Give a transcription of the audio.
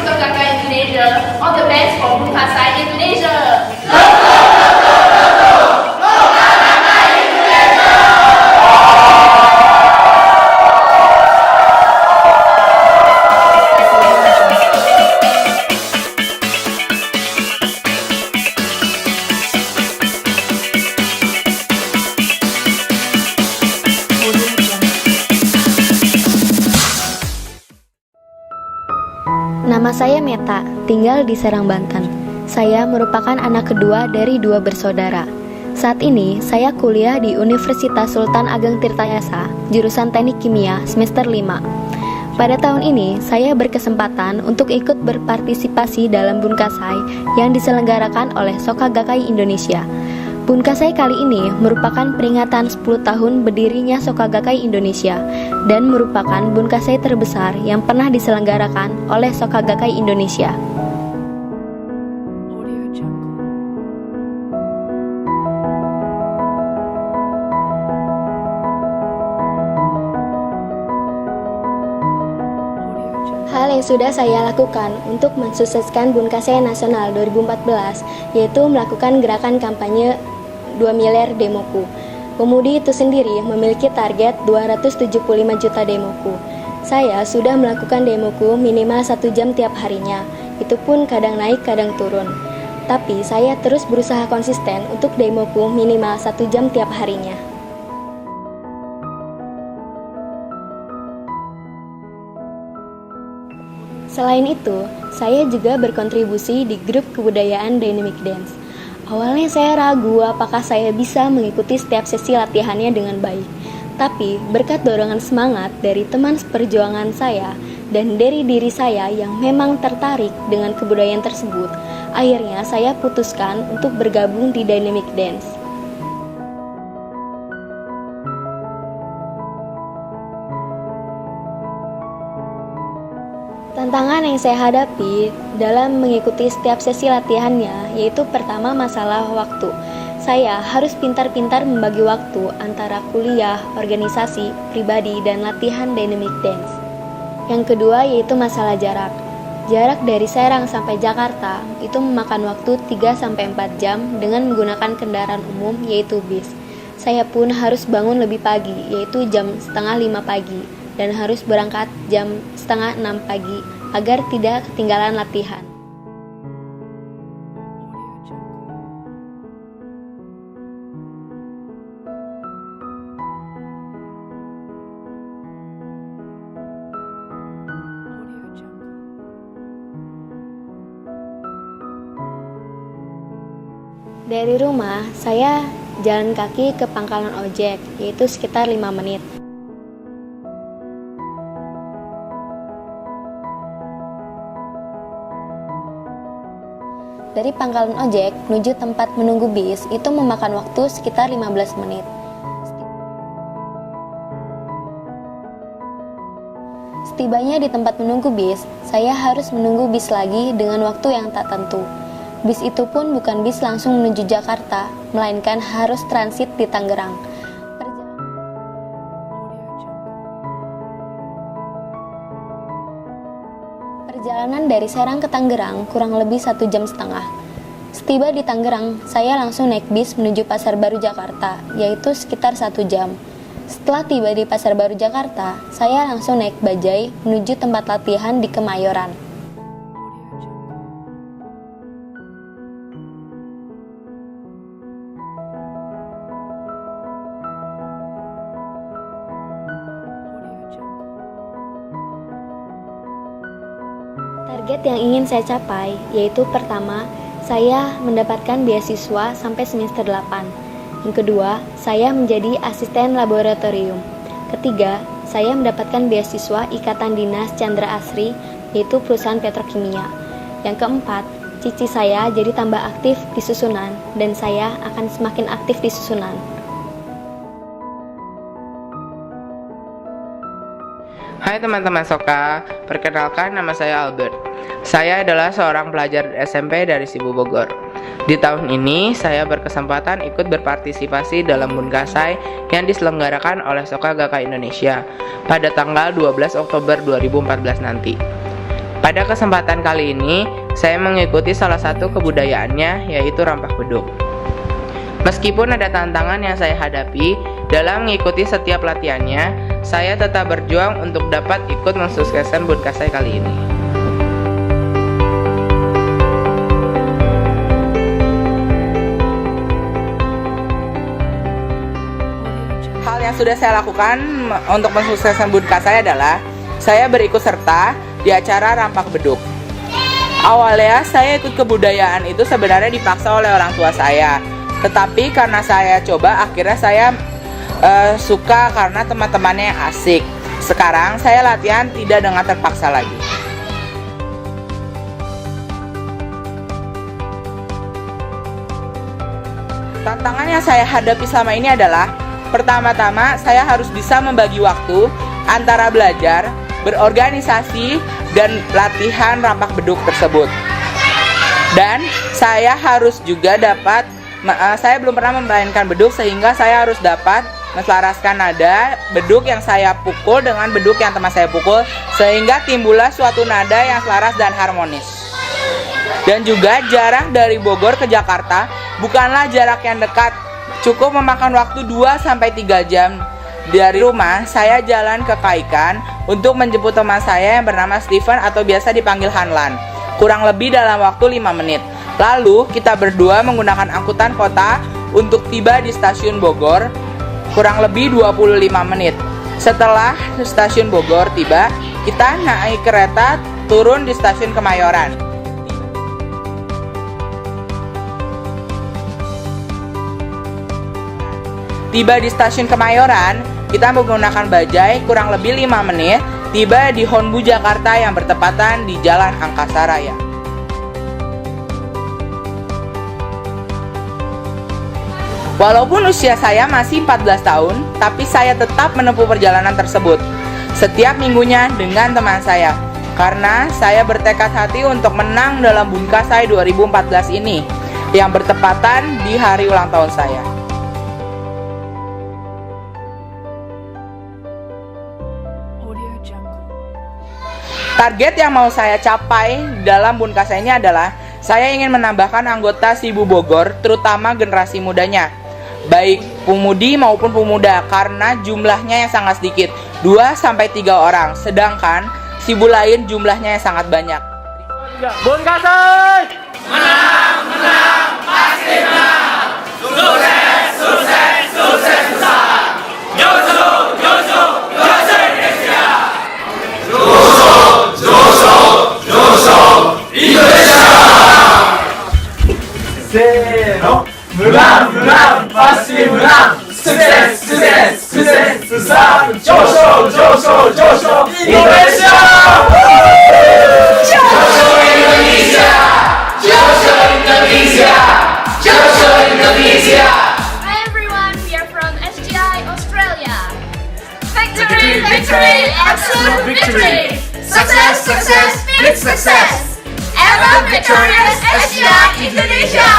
Sokaka Indonesia. All the best for Bunkasai Indonesia. Nama saya Meta, tinggal di Serang, Banten. Saya merupakan anak kedua dari 2 bersaudara. Saat ini, saya kuliah di Universitas Sultan Ageng Tirtayasa, jurusan Teknik Kimia, semester 5. Pada tahun ini, saya berkesempatan untuk ikut berpartisipasi dalam Bunkasai yang diselenggarakan oleh Soka Gakkai Indonesia. Bunkasai kali ini merupakan peringatan 10 tahun berdirinya Soka Gakkai Indonesia dan merupakan Bunkasai terbesar yang pernah diselenggarakan oleh Soka Gakkai Indonesia. Hal yang sudah saya lakukan untuk mensukseskan Bunkasai Nasional 2014 yaitu melakukan gerakan kampanye 2 miliar demoku. Pemudi itu sendiri memiliki target 275 juta demoku. Saya sudah melakukan demoku minimal 1 jam tiap harinya. Itu pun kadang naik kadang turun. Tapi saya terus berusaha konsisten untuk demoku minimal 1 jam tiap harinya. Selain itu, saya juga berkontribusi di grup kebudayaan Dynamic Dance. Awalnya saya ragu apakah saya bisa mengikuti setiap sesi latihannya dengan baik. Tapi berkat dorongan semangat dari teman seperjuangan saya dan dari diri saya yang memang tertarik dengan kebudayaan tersebut, akhirnya saya putuskan untuk bergabung di Dynamic Dance. Tantangan yang saya hadapi dalam mengikuti setiap sesi latihannya yaitu pertama masalah waktu. Saya harus pintar-pintar membagi waktu antara kuliah, organisasi, pribadi, dan latihan dynamic dance. Yang kedua yaitu masalah jarak. Jarak dari Serang sampai Jakarta itu memakan waktu 3-4 jam dengan menggunakan kendaraan umum yaitu bis. Saya pun harus bangun lebih pagi yaitu jam 4:30 pagi. Dan harus berangkat jam 5:30 pagi agar tidak ketinggalan latihan. Dari rumah, saya jalan kaki ke pangkalan ojek, yaitu sekitar 5 menit. Dari pangkalan ojek menuju tempat menunggu bis itu memakan waktu sekitar 15 menit. Setibanya di tempat menunggu bis, saya harus menunggu bis lagi dengan waktu yang tak tentu. Bis itu pun bukan bis langsung menuju Jakarta, melainkan harus transit di Tangerang. Perjalanan dari Serang ke Tangerang kurang lebih 1,5 jam. Setiba di Tangerang, saya langsung naik bis menuju Pasar Baru Jakarta, yaitu sekitar 1 jam. Setelah tiba di Pasar Baru Jakarta, saya langsung naik bajai menuju tempat latihan di Kemayoran. Target yang ingin saya capai yaitu pertama, saya mendapatkan beasiswa sampai semester 8. Yang kedua, saya menjadi asisten laboratorium. Ketiga, saya mendapatkan beasiswa Ikatan Dinas Chandra Asri yaitu perusahaan petrokimia. Yang keempat, cici saya jadi tambah aktif di susunan dan saya akan semakin aktif di susunan. Hai teman-teman Soka, perkenalkan nama saya Albert. Saya adalah seorang pelajar SMP dari Sibu Bogor. Di tahun ini, saya berkesempatan ikut berpartisipasi dalam Bunkasai yang diselenggarakan oleh Soka Gakkai Indonesia pada tanggal 12 Oktober 2014 nanti. Pada kesempatan kali ini, saya mengikuti salah satu kebudayaannya, yaitu rampak beduk. Meskipun ada tantangan yang saya hadapi dalam mengikuti setiap latihannya, saya tetap berjuang untuk dapat ikut mensukseskan Bunkasai kali ini. Hal yang sudah saya lakukan untuk mensukseskan Bunkasai adalah saya berikut serta di acara rampak beduk. Awalnya saya ikut kebudayaan itu sebenarnya dipaksa oleh orang tua saya. Tetapi karena saya coba, akhirnya saya suka karena teman-temannya yang asik. Sekarang saya latihan tidak dengan terpaksa lagi. Tantangan yang saya hadapi selama ini adalah pertama-tama saya harus bisa membagi waktu antara belajar, berorganisasi, dan latihan rampak beduk tersebut. Dan saya harus juga dapat, saya belum pernah memainkan beduk sehingga saya harus dapat menselaraskan nada beduk yang saya pukul dengan beduk yang teman saya pukul, sehingga timbullah suatu nada yang selaras dan harmonis. Dan juga jarak dari Bogor ke Jakarta bukanlah jarak yang dekat, cukup memakan waktu 2-3 jam. Dari rumah, saya jalan ke Kaikan untuk menjemput teman saya yang bernama Steven atau biasa dipanggil Hanlan, kurang lebih dalam waktu 5 menit. Lalu, kita berdua menggunakan angkutan kota untuk tiba di stasiun Bogor, kurang lebih 25 menit. Setelah stasiun Bogor tiba, kita naik kereta turun di stasiun Kemayoran. Tiba di stasiun Kemayoran, kita menggunakan bajai kurang lebih 5 menit, tiba di Honbu Jakarta yang bertepatan di Jalan Angkasa Raya. Walaupun usia saya masih 14 tahun, tapi saya tetap menempuh perjalanan tersebut setiap minggunya dengan teman saya, karena saya bertekad hati untuk menang dalam Bunkasai 2014 ini yang bertepatan di hari ulang tahun saya. Target yang mau saya capai dalam Bunkasai ini adalah saya ingin menambahkan anggota Sibu Bogor, terutama generasi mudanya, baik pemudi maupun pemuda, karena jumlahnya yang sangat sedikit, 2-3 orang, sedangkan Sibu lain jumlahnya yang sangat banyak. Bunkasai! Menang, menang, pasti menang. Sukses, sukses, sukses besar. Yosu, Yosu, Yosu Indonesia. Indonesia! Seno, menang, menang, pasti menang. Sukses, sukses, sukses, besar. Josho, Josho, Josho, Indonesia! Josho Indonesia! Josho Indonesia! Josho Indonesia! Hi everyone, we are from SGI Australia. Victory, victory, absolute victory! Success, success, big success! Ever victorious SGI Indonesia!